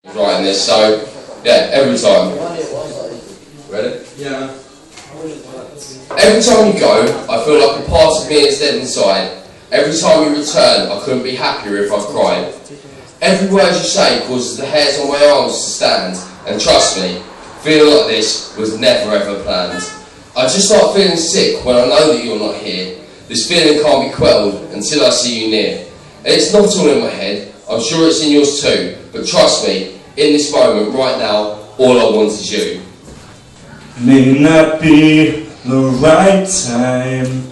writing this, so yeah, every time. Ready? Yeah. Every time you go, I feel like a part of me is dead inside. Every time you return, I couldn't be happier if I cried. Every word you say causes the hairs on my arms to stand, and trust me, feeling like this was never ever planned. I just start feeling sick when I know that you're not here. This feeling can't be quelled until I see you near. And it's not all in my head, I'm sure it's in yours too, but trust me, in this moment right now, all I want is you. May not be the right time,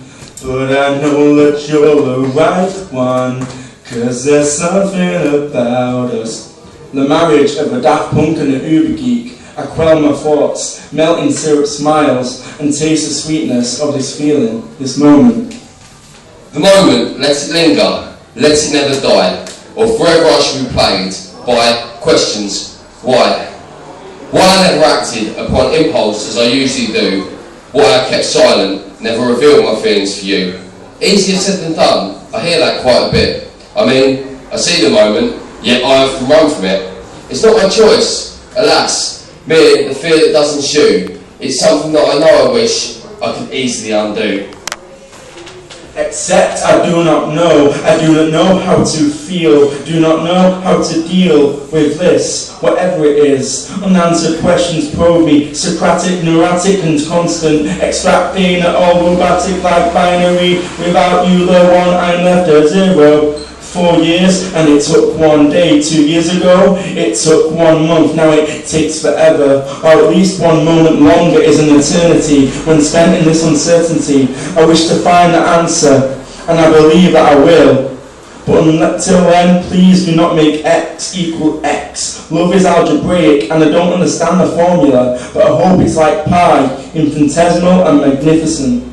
but I know that you're the right one, 'cause there's something about us. The marriage of a Daft Punk and an Uber geek. I quell my thoughts, melt in syrup smiles, and taste the sweetness of this feeling, this moment. The moment, let it linger, let it never die, or forever I shall be plagued by questions. Why? Why I never acted upon impulse as I usually do, why I kept silent, never revealed my feelings for you. Easier said than done, I hear that quite a bit. I mean, I see the moment, yet I often run from it. It's not my choice, alas, merely the fear that does ensue. It's something that I know I wish I could easily undo. Except I do not know how to feel, do not know how to deal with this, whatever it is. Unanswered questions probe me, Socratic, neurotic and constant, extracting all robotic like binary. Without you, the one I'm left at zero. 4 years, and it took 1 day. 2 years ago, it took 1 month. Now it takes forever, or at least 1 moment longer is an eternity. When spent in this uncertainty, I wish to find the answer, and I believe that I will. But until then, please do not make X equal X. Love is algebraic, and I don't understand the formula, but I hope it's like pi, infinitesimal and magnificent.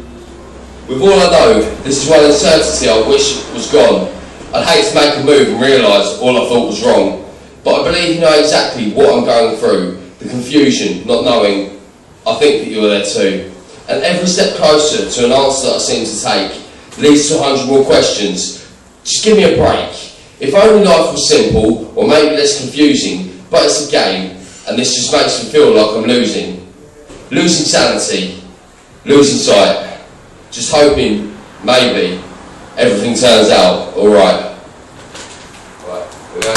With all I know, this is one uncertainty I wish was gone. I'd hate to make a move and realise all I thought was wrong, but I believe you know exactly what I'm going through, the confusion, not knowing. I think that you're there too. And every step closer to an answer that I seem to take leads to 100 more questions. Just give me a break. If only life was simple, or maybe less confusing, but it's a game, and this just makes me feel like I'm losing. Losing sanity, losing sight, just hoping, maybe, everything turns out alright. Right, here we go.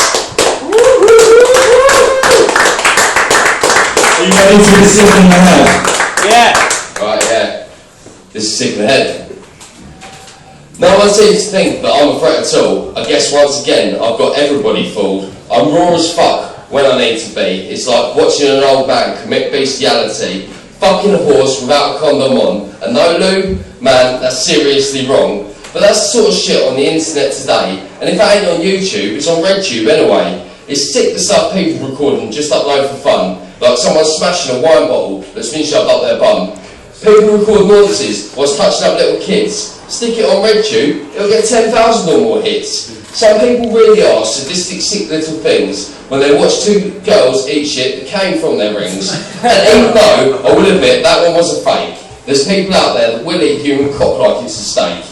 Are you ready to be sick in the head? Yeah. Right, yeah. This is sick in the head. No one seems to think that I'm a threat at all. I guess once again, I've got everybody fooled. I'm raw as fuck when I need to be. It's like watching an old man commit bestiality. Fucking a horse without a condom on and no lube? Man, that's seriously wrong. But that's the sort of shit on the internet today, and if it ain't on YouTube, it's on RedTube anyway. It's sick the stuff people record and just upload for fun, like someone smashing a wine bottle that's been shoved up their bum. People record noises whilst touching up little kids. Stick it on RedTube, it'll get 10,000 or more hits. Some people really are sadistic, sick little things when they watch 2 girls eat shit that came from their rings. And even though, I will admit, that one was a fake, there's people out there that will eat human cock like it's a steak.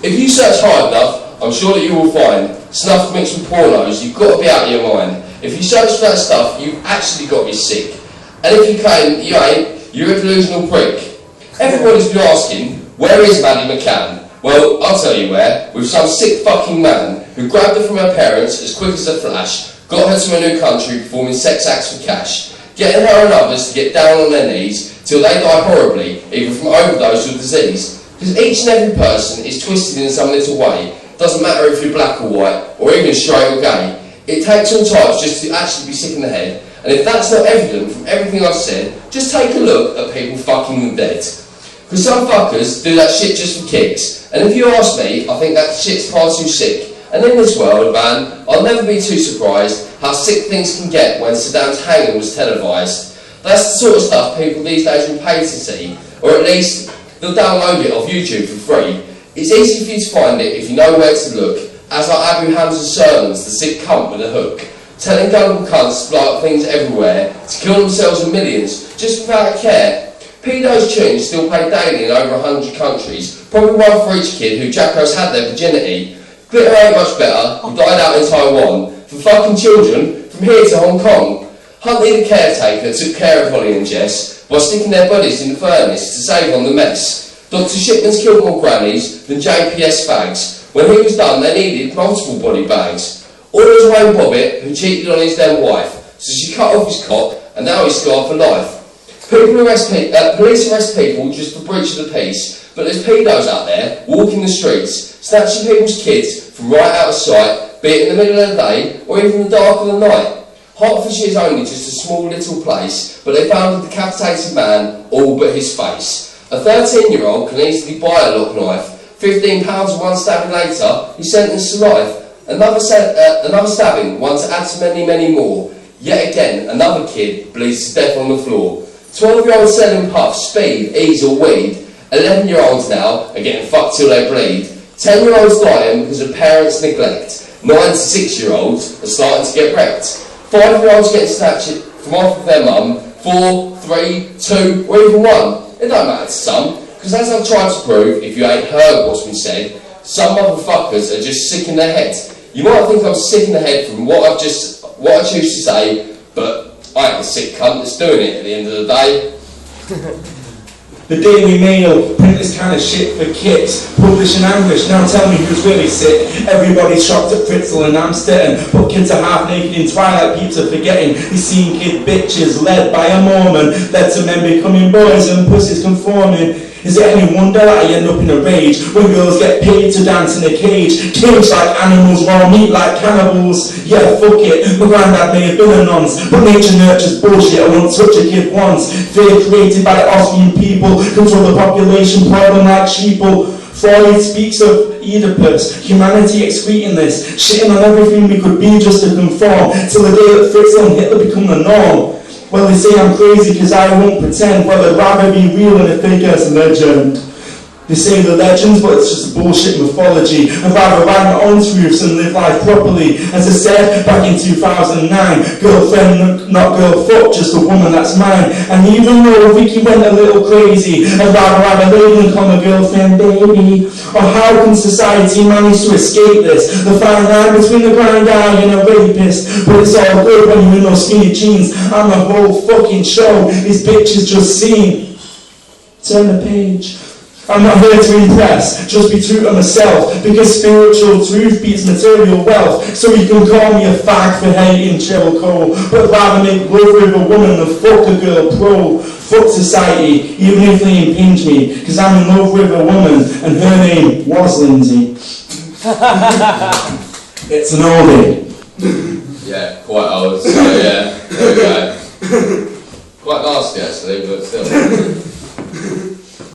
If you search hard enough, I'm sure that you will find snuff mixed with pornos. You've got to be out of your mind. If you search for that stuff, you've actually got to be sick. And if you claim you ain't, you're a delusional prick. Everybody's been asking, where is Maddie McCann? Well, I'll tell you where, with some sick fucking man who grabbed her from her parents as quick as a flash, got her to a new country performing sex acts for cash, getting her and others to get down on their knees till they die horribly, either from overdose or disease. Because each and every person is twisted in some little way. Doesn't matter if you're black or white, or even straight or gay. It takes all types just to actually be sick in the head. And if that's not evident from everything I've said, just take a look at people fucking the dead. Because some fuckers do that shit just for kicks. And if you ask me, I think that shit's far too sick. And in this world, man, I'll never be too surprised how sick things can get when Saddam's hanging was televised. That's the sort of stuff people these days will pay to see, or at least they'll download it off YouTube for free. It's easy for you to find it if you know where to look, as are Abu Hamza's sermons, the sick cunt with a hook, telling gullible cunts to blow up things everywhere, to kill themselves in millions, just without a care. Pedos tunes still played daily in over 100 countries, probably one for each kid who jackos had their virginity. Glitter ain't much better, who died out in Taiwan. For fucking children, from here to Hong Kong. Huntley the caretaker took care of Holly and Jess by sticking their bodies in the furnace to save on the mess. Dr. Shipman's killed more grannies than JPS fags. When he was done, they needed multiple body bags. All was Wayne Bobbitt, who cheated on his then wife, so she cut off his cock, and now he's scarred for life. Police arrest people just for breach of the peace, but there's pedos out there walking the streets, snatching people's kids from right out of sight, be it in the middle of the day or even the dark of the night. Hertfordshire is only just a small little place, but they found a decapitated man, all but his face. A 13-year-old can easily buy a lock knife. £15 and one stabbing later, he's sentenced to life. Another stabbing, one to add to many, many more. Yet again, another kid bleeds to death on the floor. 12-year-olds selling puffs, speed, ease or weed. 11-year-olds now are getting fucked till they bleed. 10-year-olds dying because of parents' neglect. 9 to 6-year-olds are starting to get wrecked. 5-year-olds getting snatched from off of their mum. 4, 3, 2 or even 1. It don't matter to some, because as I've tried to prove, if you ain't heard what's been said, some motherfuckers are just sick in their head. You might think I'm sick in the head from what I choose to say, but I ain't a sick cunt that's doing it at the end of the day. The Daily Mail print this kind of shit for kids. Publish in English, now tell me who's really sick. Everybody's shocked at Fritzl and Amstetten, but kids are half naked in Twilight, peeps are forgetting. He's seen kid bitches led by a Mormon, led to men becoming boys and pussies conforming. Is it any wonder that I end up in a rage when girls get paid to dance in a cage? Caged like animals, raw meat like cannibals. Yeah, fuck it, my granddad may have been a nonce, but nature nurtures bullshit, I won't touch a kid once. Fear created by the Austrian people, control the population, problem like sheeple. Freud speaks of Oedipus, humanity excreting this, shitting on everything we could be just to conform, till the day that Fritzl and Hitler become the norm. Well, they say I'm crazy because I won't pretend. Well, I'd rather be real than a fake-ass legend. They say the legends, but it's just bullshit mythology. I'd rather write my own truths and live life properly. As I said back in 2009, girlfriend, not girl fuck, just a woman that's mine. And even though Vicky went a little crazy, I'd rather have a lady and call my girlfriend baby. Or how can society manage to escape this? The fine line between the grind guy and a rapist. But it's all good when you're in those skinny jeans. I'm the whole fucking show. These bitches just seen. Turn the page. I'm not here to impress, just be true to myself, because spiritual truth beats material wealth. So you can call me a fag for hating Cheryl Cole, but rather make love with a woman than fuck a girl pro. Fuck society, even if they impinge me, because I'm in love with a woman and her name was Lindsay. It's an oldie. Yeah, quite old, so yeah, there we go. Quite nasty actually, but still.